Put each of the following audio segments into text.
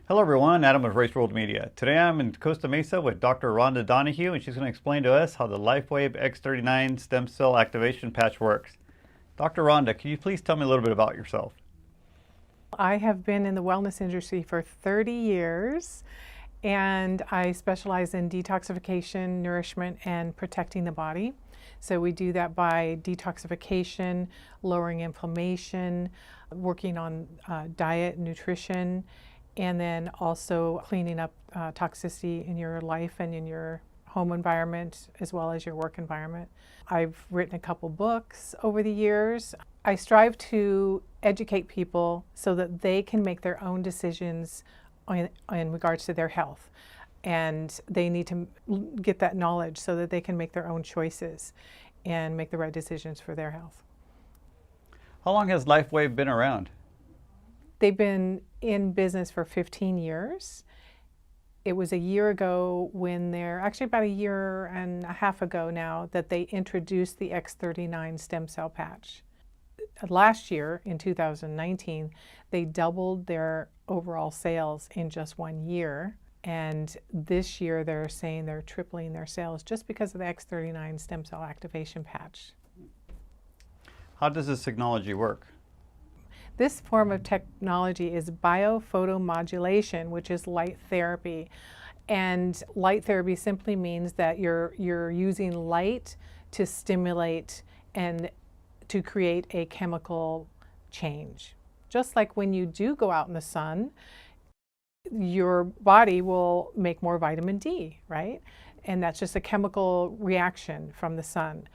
Hello everyone, Adam of Race World Media. Today I'm in Costa Mesa with Dr. Rhonda Donahue, and she's going to explain to us how the LifeWave X39 stem cell activation patch works. Dr. Rhonda, can you please tell me a little bit about yourself? I have been in the wellness industry for 30 years, and I specialize in detoxification, nourishment, and protecting the body. So we do that by detoxification, lowering inflammation, working on diet, nutrition, and then also cleaning up toxicity in your life and in your home environment as well as your work environment. I've written a couple books over the years. I strive to educate people so that they can make their own decisions in regards to their health. And they need to get that knowledge so that they can make their own choices and make the right decisions for their health. How long has LifeWave been around? They've been in business for 15 years. It was a year ago actually about a year and a half ago now, that they introduced the X39 stem cell patch. Last year, in 2019, they doubled their overall sales in just 1 year. And this year they're saying they're tripling their sales just because of the X39 stem cell activation patch. How does this technology work? This form of technology is biophotomodulation, which is light therapy. And light therapy simply means that you're using light to stimulate and to create a chemical change. Just like when you do go out in the sun, your body will make more vitamin D, right? And that's just a chemical reaction from the sun.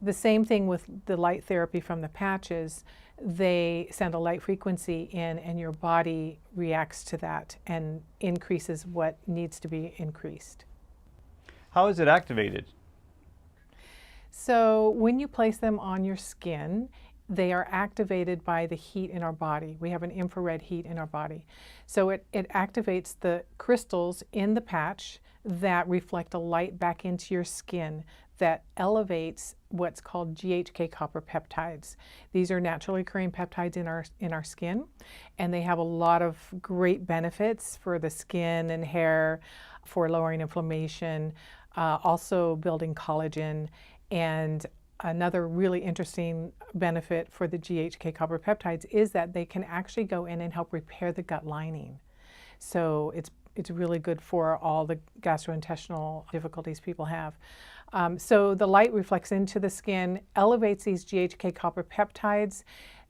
The same thing with the light therapy from the patches. They send a light frequency in and your body reacts to that and increases what needs to be increased. How is it activated? So when you place them on your skin, they are activated by the heat in our body. We have an infrared heat in our body. So it activates the crystals in the patch that reflect a light back into your skin that elevates what's called GHK copper peptides. These are naturally occurring peptides in our skin, and they have a lot of great benefits for the skin and hair, for lowering inflammation, also building collagen. And another really interesting benefit for the GHK copper peptides is that they can actually go in and help repair the gut lining. So it's really good for all the gastrointestinal difficulties people have. So the light reflects into the skin, elevates these GHK copper peptides.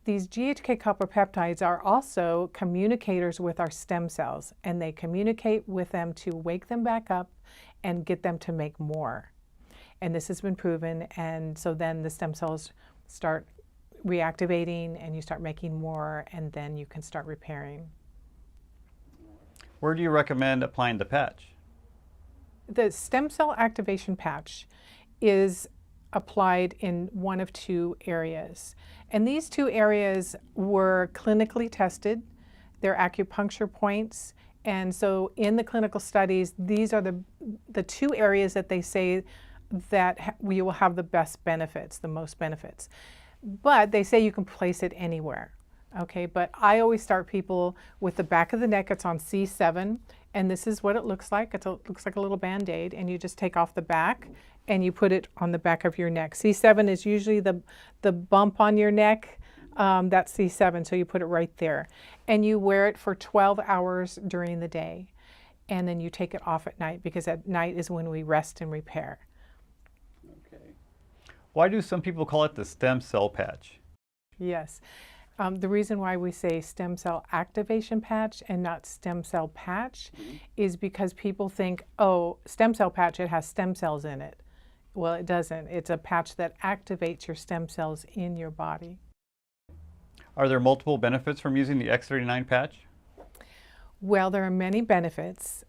These GHK copper peptides are also communicators with our stem cells, and they communicate with them to wake them back up and get them to make more. And this has been proven, and so then the stem cells start reactivating and you start making more, and then you can start repairing. Where do you recommend applying the patch? The stem cell activation patch is applied in one of two areas. And these two areas were clinically tested. They're acupuncture points. And so in the clinical studies, these are the two areas that they say that we will have the best benefits, the most benefits. But they say you can place it anywhere. Okay, but I always start people with the back of the neck. It's on C7, and this is what it looks like. It looks like a little Band-Aid, and you just take off the back and you put it on the back of your neck. C7 is usually the bump on your neck. That's C7, so you put it right there. And you wear it for 12 hours during the day, and then you take it off at night, because at night is when we rest and repair. Okay. Why do some people call it the stem cell patch? Yes. The reason why we say stem cell activation patch and not stem cell patch is because people think, oh, stem cell patch, it has stem cells in it. Well, it doesn't. It's a patch that activates your stem cells in your body. Are there multiple benefits from using the X39 patch? Well, there are many benefits.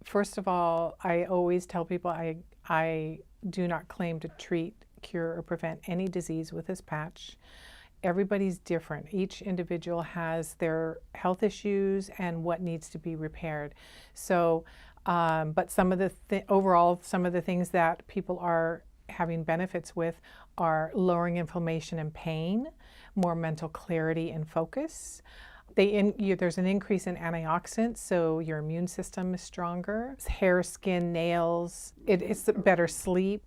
First of all, I always tell people I do not claim to treat, cure, or prevent any disease with this patch. Everybody's different. Each individual has their health issues and what needs to be repaired. So, but some of overall, some of the things that people are having benefits with are lowering inflammation and pain, more mental clarity and focus, There's an increase in antioxidants, so your immune system is stronger. Hair, skin, nails. It's better sleep.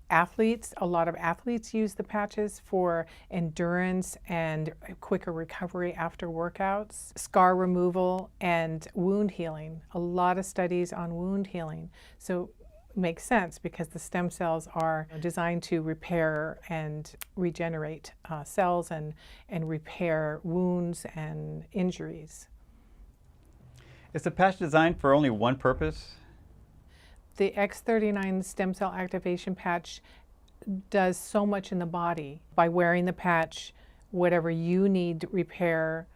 A lot of athletes use the patches for endurance and quicker recovery after workouts, scar removal, and wound healing. A lot of studies on wound healing. So it makes sense because the stem cells are designed to repair and regenerate cells and repair wounds and injuries. Is the patch designed for only one purpose? The X39 stem cell activation patch does so much in the body. By wearing the patch, whatever you need to repair,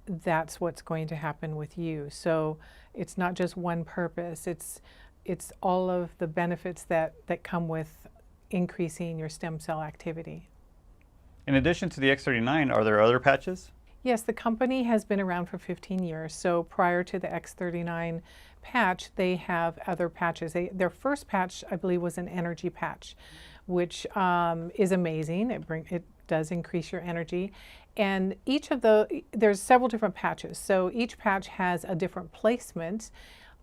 that's what's going to happen with you. So it's not just one purpose. It's all of the benefits that come with increasing your stem cell activity. In addition to the X39, are there other patches? Yes, the company has been around for 15 years. So prior to the X39 patch, they have other patches. Their first patch, I believe, was an energy patch, which is amazing. It does increase your energy. And there's several different patches. So each patch has a different placement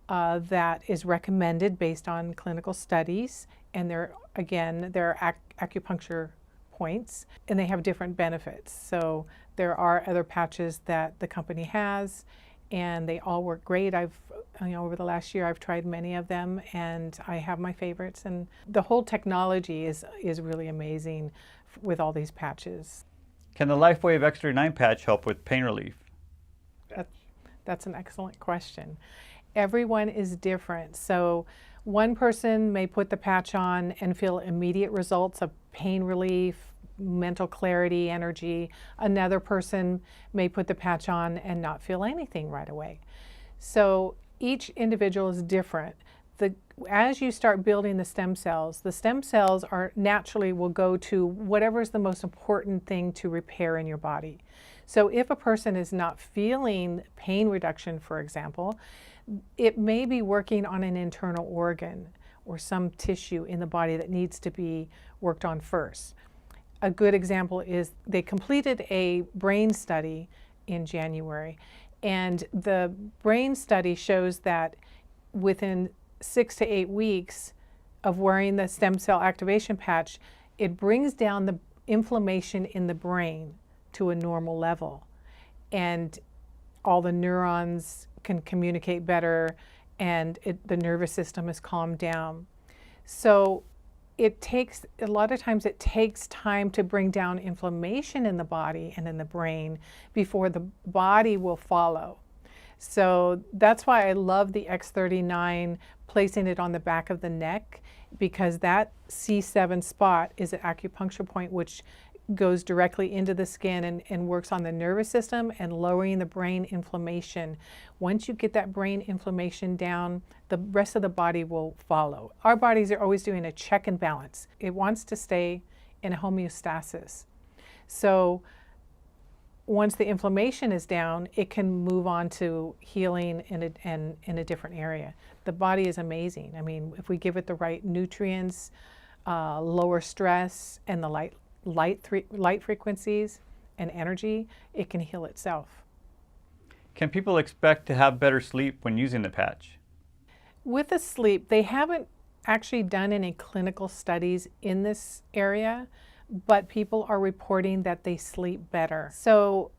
that is recommended based on clinical studies. And they're acupuncture points, and they have different benefits. So there are other patches that the company has, and they all work great. Over the last year, I've tried many of them, and I have my favorites. And the whole technology is really amazing with all these patches. Can the LifeWave X39 patch help with pain relief? That's an excellent question. Everyone is different. So one person may put the patch on and feel immediate results of pain relief, mental clarity, energy. Another person may put the patch on and not feel anything right away. So each individual is different. As you start building the stem cells are naturally will go to whatever is the most important thing to repair in your body. So if a person is not feeling pain reduction, for example, it may be working on an internal organ or some tissue in the body that needs to be worked on first. A good example is they completed a brain study in January, and the brain study shows that within 6 to 8 weeks of wearing the stem cell activation patch, it brings down the inflammation in the brain to a normal level, and all the neurons can communicate better, and the nervous system is calmed down. So a lot of times it takes time to bring down inflammation in the body and in the brain before the body will follow. So that's why I love the X39, placing it on the back of the neck, because that C7 spot is an acupuncture point which goes directly into the skin and works on the nervous system and lowering the brain inflammation. Once you get that brain inflammation down, the rest of the body will follow. Our bodies are always doing a check and balance. It wants to stay in a homeostasis. So once the inflammation is down, it can move on to healing in a different area. The body is amazing. I mean, if we give it the right nutrients, lower stress, and the light frequencies and energy, it can heal itself. Can people expect to have better sleep when using the patch? With the sleep, they haven't actually done any clinical studies in this area, but people are reporting that they sleep better. So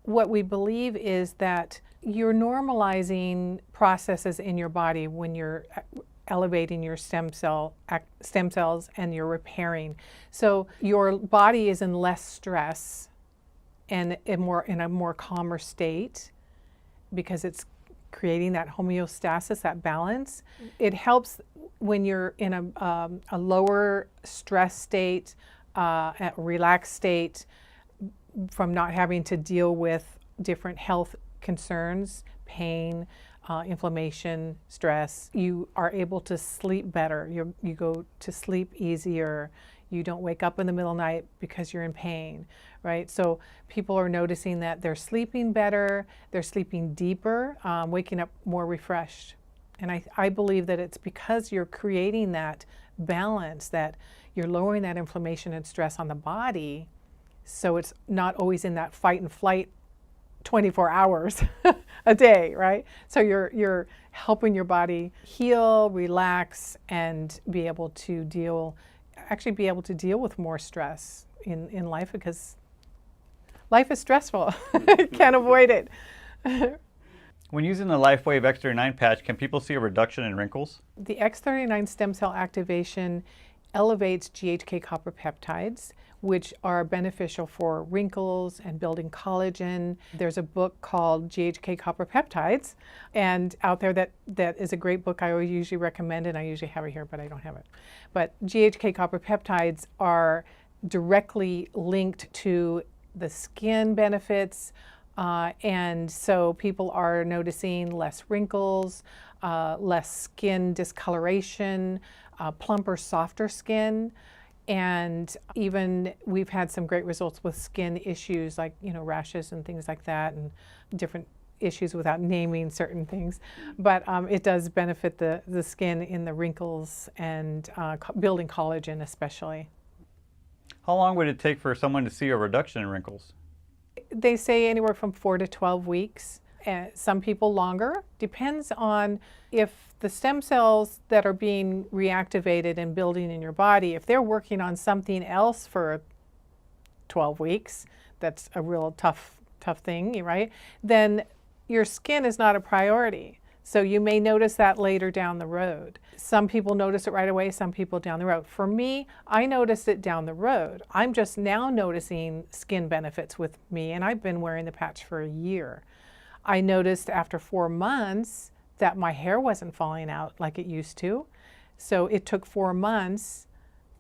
what we believe is that you're normalizing processes in your body when you're elevating your stem cells and you're repairing. So your body is in less stress and in a more calmer state because it's creating that homeostasis, that balance. It helps when you're in a lower stress state, a relaxed state, from not having to deal with different health concerns, pain, inflammation, stress. You are able to sleep better. You go to sleep easier. You don't wake up in the middle of the night because you're in pain, right? So people are noticing that they're sleeping better, they're sleeping deeper, waking up more refreshed. And I believe that it's because you're creating that balance, that you're lowering that inflammation and stress on the body, so it's not always in that fight and flight 24 hours a day, right? So you're helping your body heal, relax, and be able to deal with more stress in life, because life is stressful. Can't avoid it. When using the LifeWave X39 patch, can people see a reduction in wrinkles? The X39 stem cell activation elevates GHK copper peptides, which are beneficial for wrinkles and building collagen. There's a book called GHK Copper Peptides, and out there that is a great book I always usually recommend, and I usually have it here, but I don't have it. But GHK Copper Peptides are directly linked to the skin benefits, and so people are noticing less wrinkles, less skin discoloration, plumper, softer skin. And even we've had some great results with skin issues like, rashes and things like that, and different issues without naming certain things. But it does benefit the skin in the wrinkles and building collagen especially. How long would it take for someone to see a reduction in wrinkles? They say anywhere from 4 to 12 weeks. Some people longer. Depends on if the stem cells that are being reactivated and building in your body, if they're working on something else for 12 weeks, that's a real tough thing, right? Then your skin is not a priority. So you may notice that later down the road. Some people notice it right away, some people down the road. For me, I noticed it down the road. I'm just now noticing skin benefits with me, and I've been wearing the patch for a year. I noticed after 4 months that my hair wasn't falling out like it used to. So it took 4 months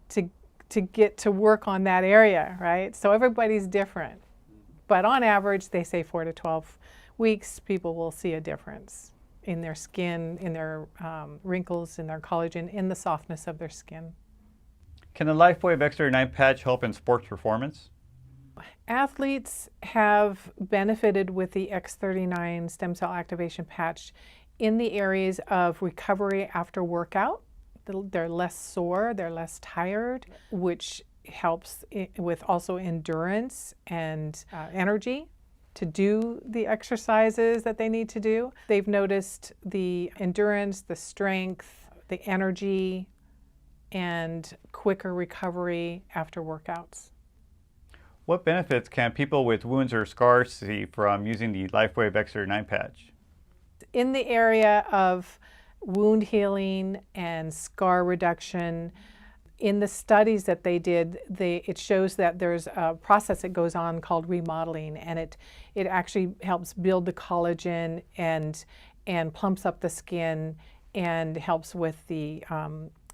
to get to work on that area, right? So everybody's different. But on average, they say 4 to 12 weeks, people will see a difference in their skin, in their wrinkles, in their collagen, in the softness of their skin. Can the LifeWave X39 patch help in sports performance? Athletes have benefited with the X39 stem cell activation patch in the areas of recovery after workout. They're less sore, they're less tired, which helps with also endurance and energy to do the exercises that they need to do. They've noticed the endurance, the strength, the energy, and quicker recovery after workouts. What benefits can people with wounds or scars see from using the LifeWave X39 patch? In the area of wound healing and scar reduction, in the studies that they did, it shows that there's a process that goes on called remodeling, and it actually helps build the collagen and plumps up the skin and helps with the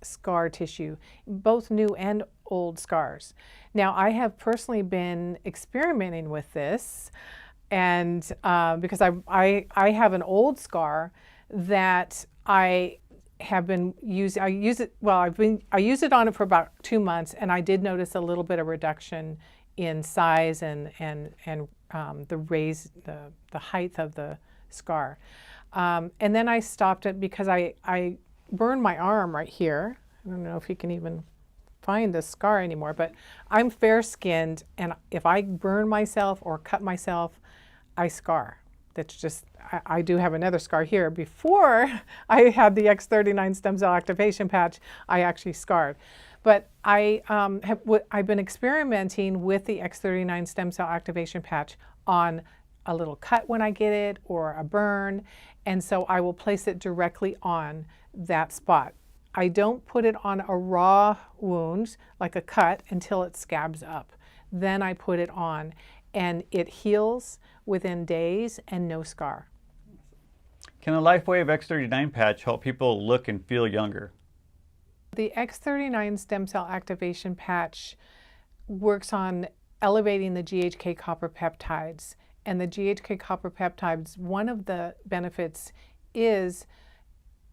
scar tissue, both new and old scars. Now, I have personally been experimenting with this, and because I have an old scar that I have been using. I use it on it for about 2 months, and I did notice a little bit of reduction in size and the height of the scar. And then I stopped it because I burned my arm right here. I don't know if you can even find the scar anymore, but I'm fair-skinned, and if I burn myself or cut myself, I scar. That's just, I do have another scar here. Before I had the X39 stem cell activation patch, I actually scarred. But I've been experimenting with the X39 stem cell activation patch on a little cut when I get it or a burn, and so I will place it directly on that spot. I don't put it on a raw wound like a cut until it scabs up. Then I put it on, and it heals within days and no scar. Can a LifeWave X39 patch help people look and feel younger? The X39 stem cell activation patch works on elevating the GHK copper peptides. And the GHK copper peptides, one of the benefits is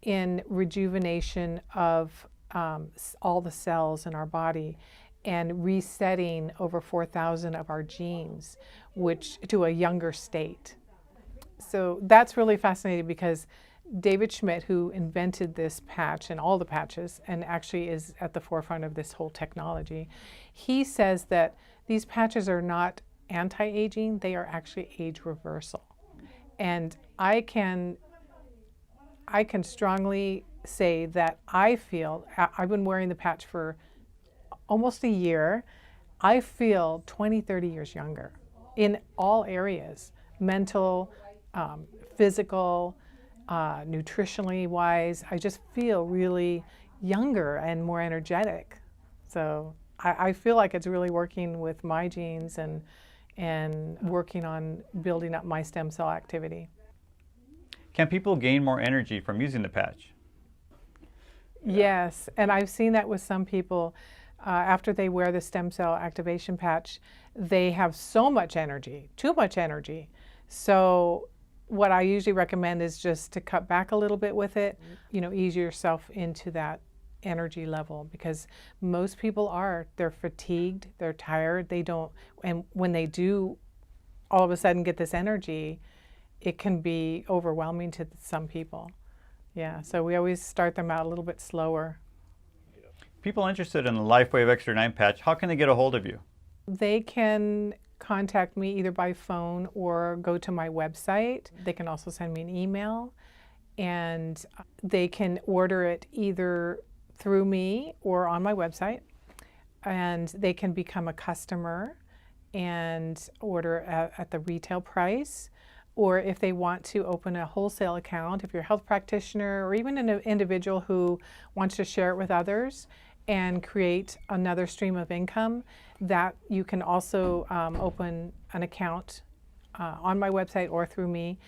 in rejuvenation of all the cells in our body and resetting over 4,000 of our genes, which to a younger state. So that's really fascinating because David Schmidt, who invented this patch and all the patches, and actually is at the forefront of this whole technology, he says that these patches are not anti-aging, they are actually age reversal. And I can strongly say that I've been wearing the patch for almost a year. I feel 20, 30 years younger in all areas, mental, physical, nutritionally wise. I just feel really younger and more energetic. So I feel like it's really working with my genes and working on building up my stem cell activity. Can people gain more energy from using the patch? Yes, and I've seen that with some people. After they wear the stem cell activation patch, they have so much energy, too much energy. So what I usually recommend is just to cut back a little bit with it, ease yourself into that energy level, because most people they're fatigued, they're tired, and when they do all of a sudden get this energy, it can be overwhelming to some people. Yeah, so we always start them out a little bit slower. People interested in the LifeWave X39 patch, how can they get a hold of you? They can contact me either by phone or go to my website. They can also send me an email, and they can order it either through me or on my website, and they can become a customer and order at the retail price. Or if they want to open a wholesale account, if you're a health practitioner or even an individual who wants to share it with others and create another stream of income, that you can also open an account on my website or through me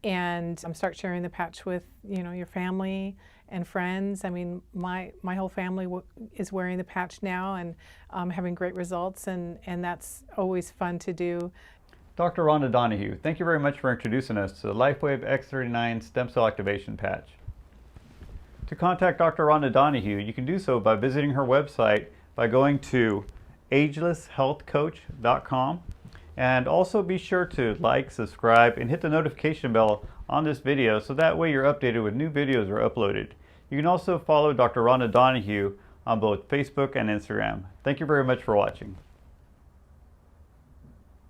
and start sharing the patch with your family and friends. I mean, my whole family is wearing the patch now and having great results, and that's always fun to do. Dr. Rhonda Donahue, thank you very much for introducing us to the LifeWave X39 Stem Cell Activation Patch. To contact Dr. Rhonda Donahue, you can do so by visiting her website by going to agelesshealthcoach.com, and also be sure to like, subscribe, and hit the notification bell on this video so that way you're updated when new videos are uploaded. You can also follow Dr. Rhonda Donahue on both Facebook and Instagram. Thank you very much for watching.